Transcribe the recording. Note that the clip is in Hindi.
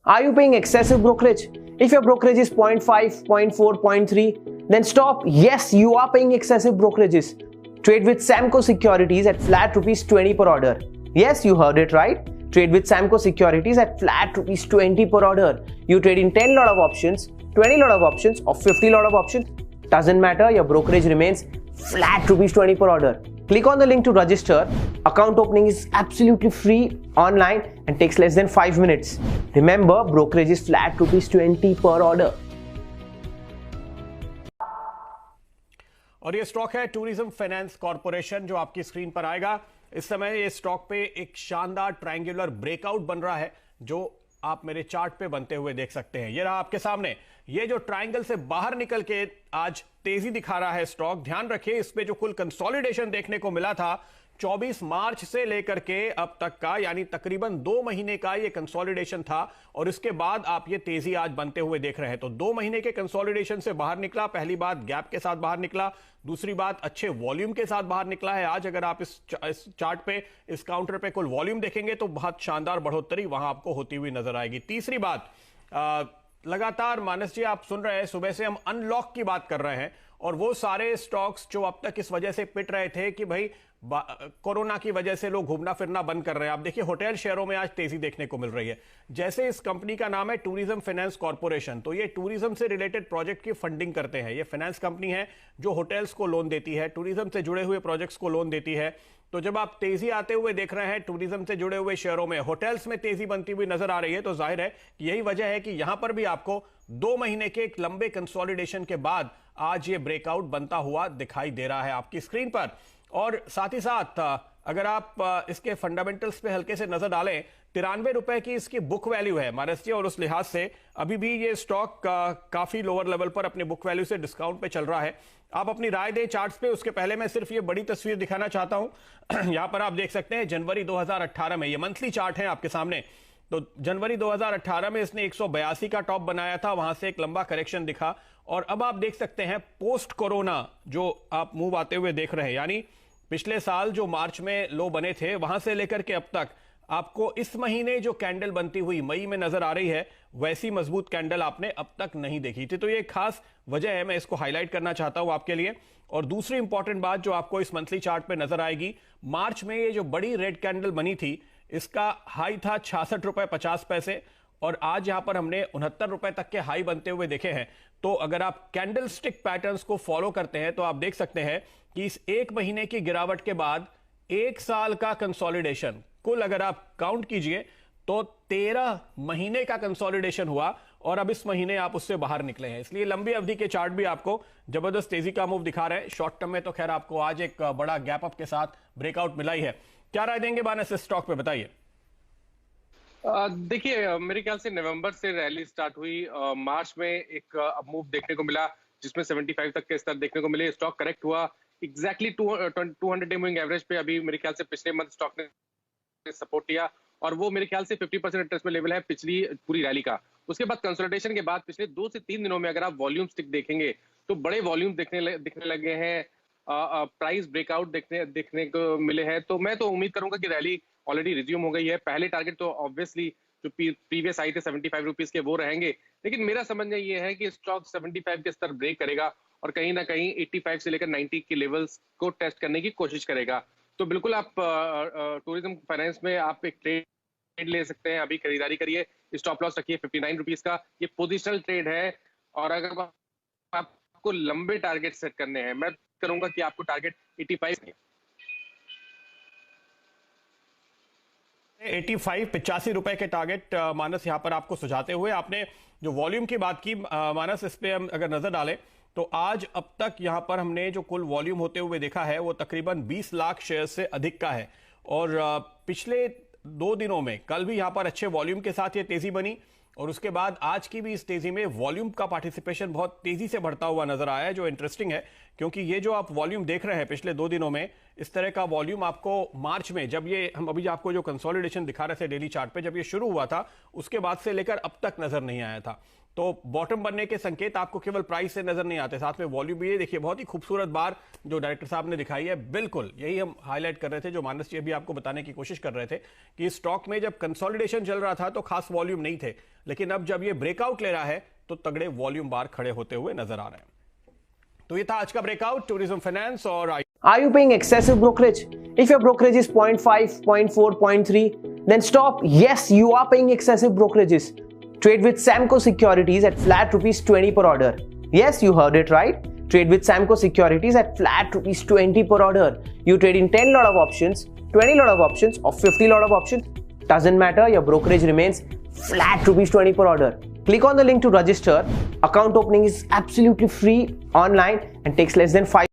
Are you paying excessive brokerage? If your brokerage is 0.5, 0.4, 0.3, then stop. Yes, you are paying excessive brokerages. Trade with Samco Securities at flat rupees 20 per order. Yes, you heard it right. Trade with Samco Securities at flat rupees 20 per order. You trade in 10 lot of options, 20 lot of options, or 50 lot of options. Doesn't matter, your brokerage remains flat rupees 20 per order. Click on the link to register. Account opening is absolutely free online and takes less than 5 minutes. Remember, brokerage is flat rupees 20 per order. और ये स्टॉक है टूरिज्म फाइनेंस कॉर्पोरेशन जो आपकी स्क्रीन पर आएगा। इस समय ये स्टॉक पे एक शानदार ट्रायंगुलर ब्रेकआउट बन रहा है जो आप मेरे चार्ट पे बनते हुए देख सकते हैं। ये रहा आपके सामने, ये जो ट्रायंगल से बाहर निकल के आज तेजी दिखा रहा है स्टॉक। ध्यान रखिए, इस पे जो कुल कंसोलिडेशन देखने को मिला था 24 मार्च से लेकर के अब तक का, यानी तकरीबन 2 महीने का ये कंसोलिडेशन था और इसके बाद आप ये तेजी आज बनते हुए देख रहे हैं। तो 2 महीने के कंसोलिडेशन से बाहर निकला, पहली बात गैप के साथ बाहर निकला, दूसरी बात अच्छे वॉल्यूम के साथ बाहर निकला है। आज अगर आप इस चार्ट पे, इस काउंटर पे कुल वॉल्यूम देखेंगे तो बहुत शानदार बढ़ोतरी वहां आपको होती हुई नजर आएगी। तीसरी बात, लगातार मानस जी आप सुन रहे हैं, सुबह से हम अनलॉक की बात कर रहे हैं और वो सारे स्टॉक्स जो अब तक इस वजह से पिट रहे थे कि भाई कोरोना की वजह से लोग घूमना फिरना बंद कर रहे हैं। आप देखिए होटल शेयरों में आज तेजी देखने को मिल रही है। जैसे इस कंपनी का नाम है टूरिज्म फाइनेंस कॉर्पोरेशन, तो ये टूरिज्म से रिलेटेड प्रोजेक्ट की फंडिंग करते हैं। ये फाइनेंस कंपनी है जो होटल्स को लोन देती है, टूरिज्म से जुड़े हुए प्रोजेक्ट्स को लोन देती है। तो जब आप तेजी आते हुए देख रहे हैं टूरिज्म से जुड़े हुए शेयरों में, होटल्स में तेजी बनती हुई नजर आ रही है, तो जाहिर है कि यही वजह है कि यहां पर भी आपको 2 महीने के एक लंबे कंसोलिडेशन के बाद आज ये ब्रेकआउट बनता हुआ दिखाई दे रहा है आपकी स्क्रीन पर। और साथ ही साथ अगर आप इसके फंडामेंटल्स पे हल्के से नजर डालें, 93 रुपए की इसकी बुक वैल्यू है मानस जी, और उस लिहाज से अभी भी ये स्टॉक काफी लोअर लेवल पर अपने बुक वैल्यू से डिस्काउंट पे चल रहा है। आप अपनी राय दें चार्ट्स पे, उसके पहले मैं सिर्फ ये बड़ी तस्वीर दिखाना चाहता हूं। यहां पर आप देख सकते हैं जनवरी 2018 में, ये मंथली चार्ट है आपके सामने। तो जनवरी 2018 में इसने 182 का टॉप बनाया था, वहां से एक लंबा करेक्शन दिखा और अब आप देख सकते हैं पोस्ट कोरोना जो आप मूव आते हुए देख रहे हैं, यानी पिछले साल जो मार्च में लो बने थे वहां से लेकर के अब तक आपको इस महीने जो कैंडल बनती हुई मई में नजर आ रही है, वैसी मजबूत कैंडल आपने अब तक नहीं देखी थी। तो ये खास वजह है, मैं इसको हाईलाइट करना चाहता हूं आपके लिए। और दूसरी इंपॉर्टेंट बात जो आपको इस मंथली चार्ट पे नजर आएगी, मार्च में ये जो बड़ी रेड कैंडल बनी थी इसका हाई था 66 रुपए 50 पैसे और आज यहां पर हमने 69 रुपए तक के हाई बनते हुए देखे हैं। तो अगर आप कैंडल स्टिक पैटर्न्स को फॉलो करते हैं तो आप देख सकते हैं कि इस 1 महीने की गिरावट के बाद 1 साल का कंसोलिडेशन, कुल अगर आप काउंट कीजिए तो 13 महीने का कंसोलिडेशन हुआ और अब इस महीने आप उससे बाहर निकले हैं। इसलिए लंबी अवधि के चार्ट भी आपको जबरदस्त तेजी का मूव दिखा रहे हैं। शॉर्ट टर्म में तो खैर आपको आज एक बड़ा गैप अप के साथ ब्रेकआउट मिला ही है। क्या राय देंगे मानस इस स्टॉक पे, बताइए। देखिए, मेरे ख्याल से नवंबर से रैली स्टार्ट हुई, मार्च में एक मूव देखने को मिला जिसमें 75 तक के स्तर देखने को मिले। स्टॉक करेक्ट हुआ एग्जैक्टली 200 डे मूविंग एवरेज पे। अभी मेरे ख्याल से पिछले मंथ स्टॉक ने सपोर्ट किया और वो मेरे ख्याल से 50% इंटरेस्ट में लेवल है पिछली पूरी रैली का। उसके बाद कंसोलिडेशन के बाद पिछले 2 से 3 दिनों में अगर आप वॉल्यूम स्टिक देखेंगे तो बड़े वॉल्यूम दिखने लगे हैं, प्राइस ब्रेकआउट देखने को मिले हैं। तो मैं तो उम्मीद करूंगा कि रैली ऑलरेडी रिज्यूम हो गई है। पहले टारगेट तो ऑब्वियसली जो प्रीवियस आई थे 75 रुपीज के वो रहेंगे, लेकिन मेरा समझना ये है कि स्टॉक 75 के स्तर ब्रेक करेगा और कहीं ना कहीं 85 से लेकर 90 के लेवल्स को टेस्ट करने की कोशिश करेगा। तो बिल्कुल आप टूरिज्म फाइनेंस में आप एक ट्रेड ले सकते हैं, अभी खरीदारी करिए, स्टॉप लॉस रखिए 59 रुपीज का। ये पोजिशनल ट्रेड है और अगर आपको लंबे टारगेट सेट करने हैं, मैं करूंगा कि आपको टारगेट 85 रुपए के टारगेट मानस यहां पर आपको सुझाते हुए, आपने जो वॉल्यूम की बात की मानस, इस पे हम अगर नजर डालें तो आज अब तक यहां पर हमने जो कुल वॉल्यूम होते हुए देखा है वो तकरीबन 20 लाख शेयर से अधिक का है। और पिछले 2 दिनों में कल भी यहां पर अच्छे वॉल्यूम के साथ ये तेजी बनी और उसके बाद आज की भी इस तेजी में वॉल्यूम का पार्टिसिपेशन बहुत तेजी से बढ़ता हुआ नजर आया है, जो इंटरेस्टिंग है क्योंकि ये जो आप वॉल्यूम देख रहे हैं पिछले 2 दिनों में, इस तरह का वॉल्यूम आपको मार्च में, जब ये हम अभी आपको जो कंसोलिडेशन दिखा रहे थे डेली चार्ट पे, जब ये शुरू हुआ था उसके बाद से लेकर अब तक नजर नहीं आया था। तो बॉटम बनने के संकेत आपको केवल प्राइस से नजर नहीं आते, साथ में वॉल्यूम भी। ये देखिए बहुत ही खूबसूरत बार जो डायरेक्टर साहब ने दिखाई है, बिल्कुल यही हम हाईलाइट कर रहे थे, जो मानस जी अभी आपको बताने की कोशिश कर रहे थे कि स्टॉक में जब कंसोलिडेशन चल रहा था तो खास वॉल्यूम नहीं थे, लेकिन अब जब ये ब्रेकआउट ले रहा है तो तगड़े वॉल्यूम बार खड़े होते हुए नजर आ रहे हैं। तो ये था आज का ब्रेकआउट टूरिज्म फाइनेंस और Are you paying excessive brokerage? If your brokerage is 0.5, 0.4, 0.3, then stop. Yes, you are paying excessive brokerages. Trade with Samco Securities at flat ₹20 per order. Yes, you heard it right. Trade with Samco Securities at flat ₹20 per order. You trade in 10 lot of options, 20 lot of options, or 50 lot of options. Doesn't matter. Your brokerage remains flat ₹20 per order. Click on the link to register. Account opening is absolutely free online and takes less than 5